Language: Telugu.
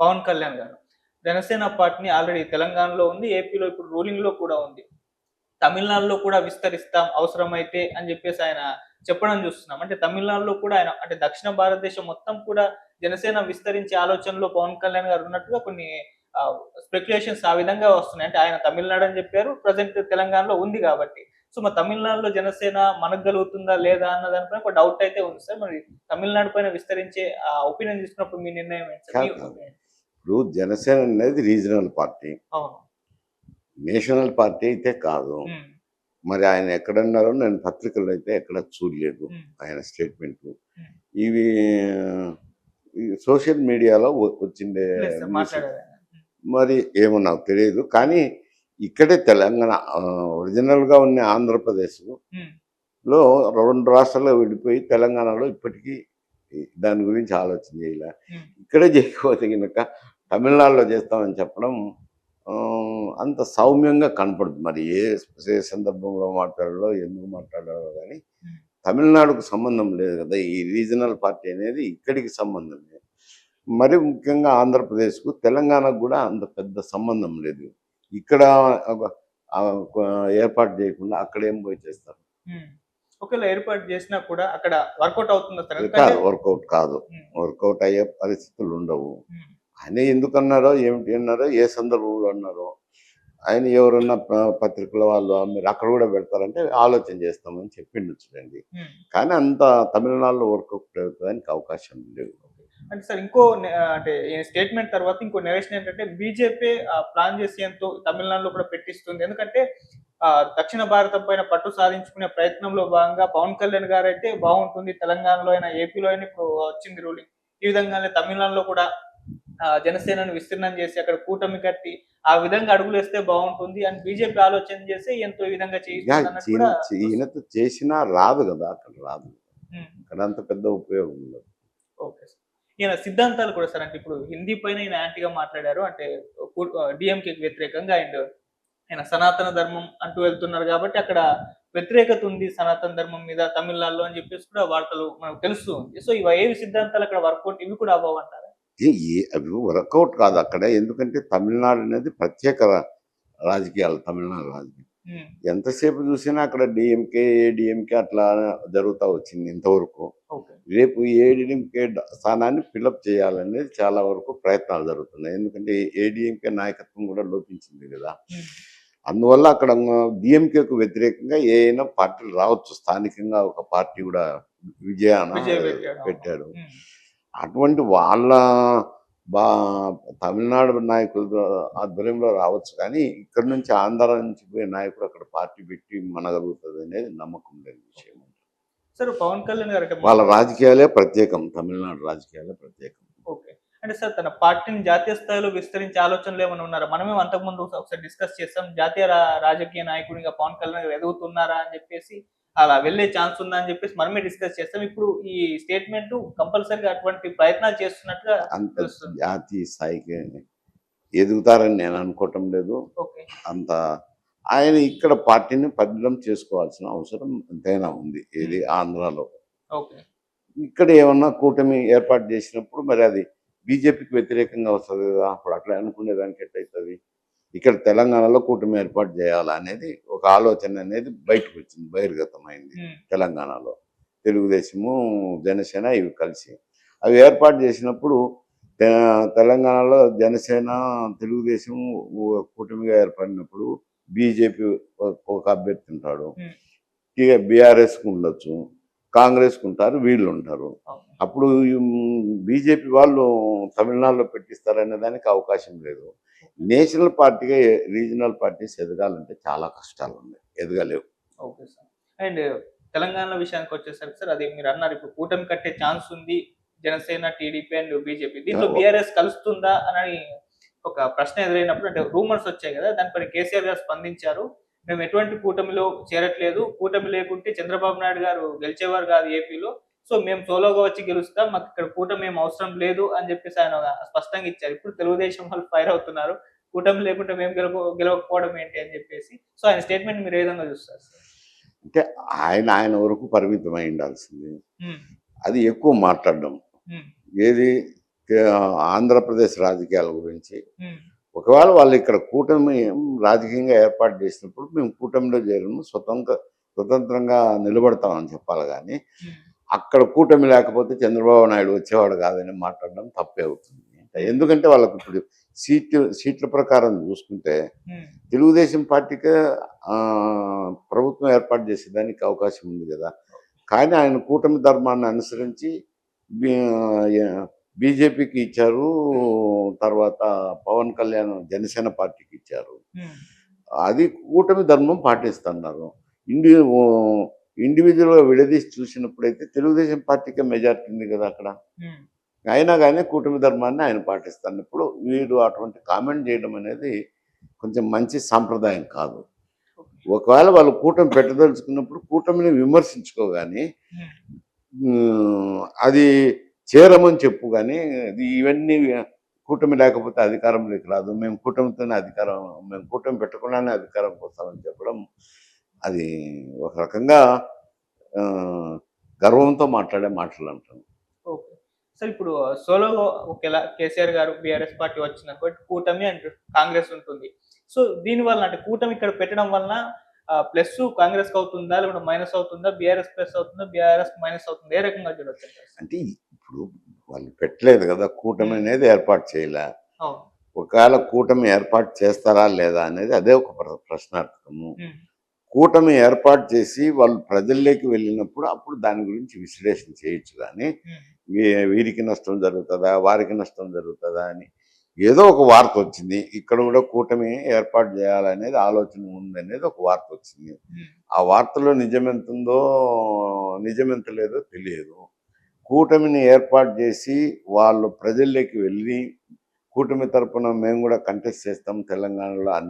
పవన్ కళ్యాణ్ గారు. జనసేన పార్టీని ఆల్రెడీ తెలంగాణలో ఉంది. ఏపీలో ఇప్పుడు రూలింగ్‌లో కూడా ఉంది. తమిళనాడులో కూడా విస్తరిస్తాం అవసరమైతే అని జెప్పేసి ఆయన చెప్పడం జూస్తున్నాం. అంటే తమిళనాడులో కూడా ఆయన అంటే దక్షిణ భారతదేశం మొత్తం కూడా జనసేన విస్తరించే ఆలోచనలో పవన్ కళ్యాణ్ గారు ఉన్నట్టుగా కొన్ని ఆహ్, స్పెక్యులేషన్స్ ఆ విధంగా వస్తున్నాయి. అంటే ఆయన తమిళనాడు అని జెప్పారు. ప్రెజెంట్ తెలంగాణలో ఉంది గాబట్టి. సో, మరి తమిళనాడులో జనసేన మనగలుగుతుందా లేదా అన్న దానిపైన ఒక డౌట్ అయితే ఉంది సార్. మరి తమిళనాడు పైన విస్తరించే ఒపీనియన్ తీసుకున్నప్పుడు మీ నిర్ణయం ఏంటి సార్? మీ కాదు కాదు. ఒపీనియన్. ఇప్పుడు జనసేన అనేది రీజనల్ పార్టీ, అవును. నేషనల్ పార్టీ అయితే కాదు. హ్మ్. మరి ఆయన ఎక్కడన్నారో నేను పత్రికల్లో అయితే ఎక్కడ చూడలేదు హ్మ్. ఆయన స్టేట్మెంట్లు. హ్మ్. ఇవి ఈ సోషల్ మీడియాలో వచ్చిండే లేదు సార్ న్యూస్. మాట్లాడారు ఆయన. మరి ఏమో నాకు తెలియదు. కానీ ఇక్కడే తెలంగాణ ఒరిజినల్‌గా ఉన్న ఆంధ్రప్రదేశ్‌లో హ్మ్. 2 రాష్ట్రాలుగా విడిపోయి తెలంగాణలో ఇప్పటికీ దాని గురించి ఆలోచన చేయలే. హ్మ్. ఇక్కడే చేయకపోతే గనక తమిళనాడులో చేస్తామని చెప్పడం అంత సౌమ్యంగా కనపడదు. మరి ఏ సందర్భంలో మాట్లాడాలో, ఎందుకు మాట్లాడాలో గానీ హ్మ్. తమిళనాడుకు సంబంధం లేదు కదా! ఈ రీజనల్ పార్టీ అనేది ఇక్కడికి సంబంధమే. మరి ముఖ్యంగా ఆంధ్రప్రదేశ్‌కు, తెలంగాణకు గూడా అంత పెద్ద సంబంధం లేదు. ఇక్కడ ఒక ఏర్పాటు చేయకుండా అక్కడేం పోయి చేస్తారు? హ్మ్. ఒకవేళ ఏర్పాటు చేసినా కూడా అక్కడ వర్కౌట్ అవుతుందా సార్? ఎందుకంటే కాదు. వర్కౌట్ కాదు. హ్మ్. వర్కౌట్ అయ్యే పరిస్థితులుండవు. హ్మ్. ఆయన ఎందుకన్నారో, ఏమిటి అన్నారో, ఏ సందర్భంలో అన్నారో, ఆయన ఎవరన్నా పత్రికల వాళ్ళు మీరు అక్కడ గూడా పెడతారంటే ఆలోచన చేస్తామని చెప్పిండొచ్చులెండి. హ్మ్. కానీ అంత తమిళనాడులో వర్కౌట్ అవుతానికి అవకాశం లేవు. అంటే సార్ ఇంకో అంటే ఈ స్టేట్‌మెంట్ తర్వాత ఇంకో నరేషన్ ఏంటంటే బీజేపీ ప్లాన్ చేసి ఎంతో తమిళనాడులో కూడా పెట్టిస్తుంది. ఎందుకంటే దక్షిణ భారతం పైన పట్టు సాధించుకునే ప్రయత్నంలో భాగంగా పవన్ కళ్యాణ్ గారైతే బావుంటుంది. తెలంగాణలో అయినా, ఏపీలో అయినా ఇప్పుడు వచ్చింది రూలింగ్. ఈ విధంగానే తమిళనాడులో కూడా జనసేనను విస్తీర్ణం చేసి అక్కడ కూటమి కట్టి ఆ విధంగా అడుగులేస్తే బావుంటుంది అని బీజేపీ ఆలోచన చేసి ఎంతో ఈ విధంగా చేయిస్తుందన్నట్టు కూడా ఈయనతో చేసినా రాదు గదా! అక్కడ రాదు. హ్మ్. అక్కడ అంత పెద్ద ఉపయోగం ఉండదు. Okay sir. ఈయన సిద్ధాంతాలు కూడా సార్ అంటే ఇప్పుడు హిందీ పైన ఈయన యాంటీగా మాట్లాడారు. అంటే డీఎంకేకి వ్యతిరేకంగా అండ్ ఆయన సనాతన ధర్మం అంటూ వెళ్తున్నారు కాబట్టి అక్కడ వ్యతిరేకత ఉంది సనాతన ధర్మం మీద తమిళనాడులో అని చెప్పేసి కూడా వార్తలు మనకు తెలుస్తూ ఉంది. సో ఇవి ఏవి సిద్ధాంతాలు అక్కడ వర్కౌట్ ఇవి కూడా అవ్వవంటారా? అవి వర్కౌట్ కాదు అక్కడ. ఎందుకంటే తమిళనాడు అనేది ప్రత్యేక రాజకీయాలు, తమిళనాడు రాజకీయాలు. హ్మ్. ఎంతసేపు చూసినా అక్కడ డీఎంకే, ఏడీఎంకే అట్లా జరుగుతా వచ్చింది ఇంతవరకు. ఓకే. రేపు ఏడీఎంకే స్థానాన్ని ఫిలప్ చేయాలనేది చాలా వరకు ప్రయత్నాలు జరుగుతున్నాయి. ఎందుకంటే ఏడీఎంకే నాయకత్వం కూడా లోపించింది గదా! హ్మ్. అందువల్ల అక్కడ డీఎంకేకు వ్యతిరేకంగా ఏయైనా పార్టీలు రావచ్చు. స్థానికంగా ఒక పార్టీ గూడా విజయాన విజయ్ పెట్టాడు. అవును. పెట్టాడు. హ్మ్. అటువంటి వాళ్ళ బా తమిళనాడు నాయకుల ఆధ్వర్యంలో రావచ్చు కానీ, ఇక్కడి నుంచి ఆంధ్ర నుంచి పోయే నాయకుడు అక్కడ పార్టీ పెట్టి మనగలుగుతదనేది నమ్మకం లేని విషయం. సార్ పవన్ కళ్యాణ్ గారు అంటే వాళ్ళ రాజకీయాలే ప్రత్యేకం. తమిళనాడు రాజకీయాలే ప్రత్యేకం. ఓకే. అంటే సార్ తన పార్టీని జాతీయ స్థాయిలో విస్తరించే ఆలోచనలు ఏమైనా ఉన్నారా? మనమేమో అంతకుముందు ఒకసారి డిస్కస్ చేసాం. జాతీయ రాజకీయ నాయకుడిగా పవన్ కళ్యాణ్ గారు ఎదుగుతున్నారా అని జెప్పేసి, అలా వెళ్ళే ఛాన్స్ ఉందా అని జెప్పేసి మనమే డిస్కస్ చేసాం. ఇప్పుడు ఈ స్టేట్‌మెంటు కంపల్సరీగా అటువంటి ప్రయత్నాలు చేస్తున్నట్టుగా అంత తెలుస్తుంది. జాతీయ స్థాయికి ఎదుగుతారని నేను అనుకోవటం లేదు. ఓకే. అంత ఆయన ఇక్కడ పార్టీని పదిలం చేసుకోవాల్సిన అవసరం ఎంతైనా ఉంది. హ్మ్. ఏది ఆంధ్రాలో. ఓకే. ఇక్కడ ఏమన్నా కూటమి ఏర్పాటు చేసినప్పుడు మరి అది బీజేపీకి వ్యతిరేకంగా వస్తది గదా! అప్పుడు అట్లా అనుకునేదానికి ఎట్లయితది? ఇక్కడ తెలంగాణలో కూటమి ఏర్పాటు చేయాలా అనేది ఒక ఆలోచన అనేది బయటకొచ్చింది. బహిర్గతమైంది హ్మ్. తెలంగాణలో. తెలుగుదేశము, జనసేన ఇవి కలిసి. అవి ఏర్పాటు చేసినప్పుడు తెలంగాణలో జనసేన, తెలుగుదేశం కూటమిగా ఏర్పడినప్పుడు బీజేపీ ఒక అభ్యర్థి ఉంటాడు. హ్మ్. బీఆర్ఎస్‌కి ఉండొచ్చు. కాంగ్రెస్‌కి ఉంటారు. వీళ్ళుంటారు. అవును. అప్పుడు బీజేపీ వాళ్ళు తమిళనాడులో పెట్టిస్తారనే దానికి అవకాశం లేదు. నేషనల్ పార్టీగా రీజనల్ పార్టీస్ ఎదగాలంటే చాలా కష్టాలున్నాయి. ఎదగలేవు. Okay sir. అండ్ తెలంగాణ విషయానికొచ్చేసరికి సార్ అది మీరన్నారు ఇప్పుడు కూటమి కట్టే ఛాన్స్ ఉంది. Janasena, TDP and BJP. దీంట్లో ఆహ్, బీఆర్ఎస్ కలుస్తుందా అని ఒక ప్రశ్న ఎదురైనప్పుడు అంటే రూమర్స్ వచ్చాయి గదా! దానిపైన కేసీఆర్ గారు స్పందించారు. మేము ఎటువంటి కూటమిలో చేరట్లేదు. కూటమి లేకుంటే చంద్రబాబు నాయుడు గారు గెలిచేవారు గాదు ఏపీలో. సో మేము సోలోగా వచ్చి గెలుస్తాం. మాకిక్కడ కూటమి ఏమి అవసరం లేదు అని జెప్పేసి ఆయన స్పష్టంగా ఇచ్చారు. ఇప్పుడు తెలుగుదేశం వాళ్ళు ఫైర్ అవుతున్నారు. కూటమి లేకుంటే మేము గెలవకపోవడం ఏంటి అని జెప్పేసి. సో ఆయన స్టేట్‌మెంట్ మీరు ఏ విధంగా చూస్తారు సార్? అంటే ఆయన వరకు పరిమితమై ఉండాల్సింది. హ్మ్. అది ఎక్కువ మాట్లాడడం. హ్మ్. ఏది ఆంధ్రప్రదేశ్ రాజకీయాల గురించి. ఉమ్, ఒకవేళ వాళ్ళు ఇక్కడ కూటమి రాజకీయంగా ఏర్పాటు చేసినప్పుడు మేము కూటమిలో చేరము, స్వతంత్రంగా నిలబడతామని చెప్పాలి. కానీ ఉమ్, అక్కడ కూటమి లేకపోతే చంద్రబాబు నాయుడు వచ్చేవాడు కాదని మాట్లాడడం తప్పే అవుతుంది. ఎందుకంటే వాళ్ళకు ఇప్పుడు సీట్ల ప్రకారం చూసుకుంటే ఉమ్, తెలుగుదేశం పార్టీకి ఆ, ప్రభుత్వం ఏర్పాటు చేసేదానికి అవకాశం ఉంది కదా. కానీ ఆయన కూటమి ధర్మాన్ని అనుసరించి బీజేపీకి ఇచ్చారు, తర్వాత పవన్ కళ్యాణ్ జనసేన పార్టీకి ఇచ్చారు. ఉమ్, అది కూటమి ధర్మం పాటిస్తున్నారు. ఇండి ఇండివిజువల్గా విడదీసి చూసినప్పుడైతే తెలుగుదేశం పార్టీకే మెజార్టీ ఉంది కదా అక్కడ. ఉమ్, అయినా కానీ కూటమి ధర్మాన్ని ఆయన పాటిస్తున్నప్పుడు వీడు అటువంటి కామెంట్ చేయడం అనేది కొంచెం మంచి సాంప్రదాయం కాదు. ఒకవేళ వాళ్ళు కూటమి పెట్టదలుచుకున్నప్పుడు కూటమిని విమర్శించుకోగాని అది చేరమని చెప్పు. కానీ ఇవన్నీ కూటమి లేకపోతే అధికారంలోకి రాదు, మేము కూటమితోనే మేము కూటమి పెట్టకుండానే అధికారంకి వస్తామని చెప్పడం అది ఒక రకంగా ఆ, గర్వంతో మాట్లాడే మాటలు అంటాను. ఓకే. సార్ ఇప్పుడు సోలోగా ఒకేలా కేసీఆర్ గారు బీఆర్ఎస్ పార్టీ వచ్చిన బట్ కూటమి అండ్ కాంగ్రెస్ ఉంటుంది. సో దీని వలన అంటే కూటమి ఇక్కడ పెట్టడం వలన ప్లస్ కాంగ్రెస్ కి అవుతుందా, లేకుంటే మైనస్ అవుతుందా, బీఆర్ఎస్ ప్లస్ అవుతుందా, బీఆర్ఎస్ మైనస్ అవుతుందా, ఏ రకంగా చూడొచ్చు అంటారు? అంటే ఇప్పుడు వాళ్ళు పెట్టలేదు కదా, కూటమి అనేది ఏర్పాటు చేయలే. అవును. ఒకవేళ కూటమి ఏర్పాటు చేస్తారా లేదా అనేది అదే ఒక ప్రశ్నార్థకము. ఉమ్, కూటమి ఏర్పాటు చేసి వాళ్ళు ప్రజల్లోకి వెళ్ళినప్పుడు అప్పుడు దాని గురించి విశ్లేషణ చేయొచ్చు. కానీ ఉమ్, వీరికి నష్టం జరుగుతుందా, వారికి నష్టం జరుగుతుందా అని ఏదో ఒక వార్త వచ్చింది, ఇక్కడ కూడా కూటమి ఏర్పాటు చేయాలనేది ఆలోచన ఉందనేది ఒక వార్త వచ్చింది. ఉమ్, ఆ వార్తలో నిజమెంత ఉందో నిజమెంత లేదో తెలియదు. కూటమిని ఏర్పాటు చేసి వాళ్ళు ప్రజల్లోకి వెళ్ళి కూటమి తరపున మేము కూడా కంటెస్ట్ చేస్తాం తెలంగాణలో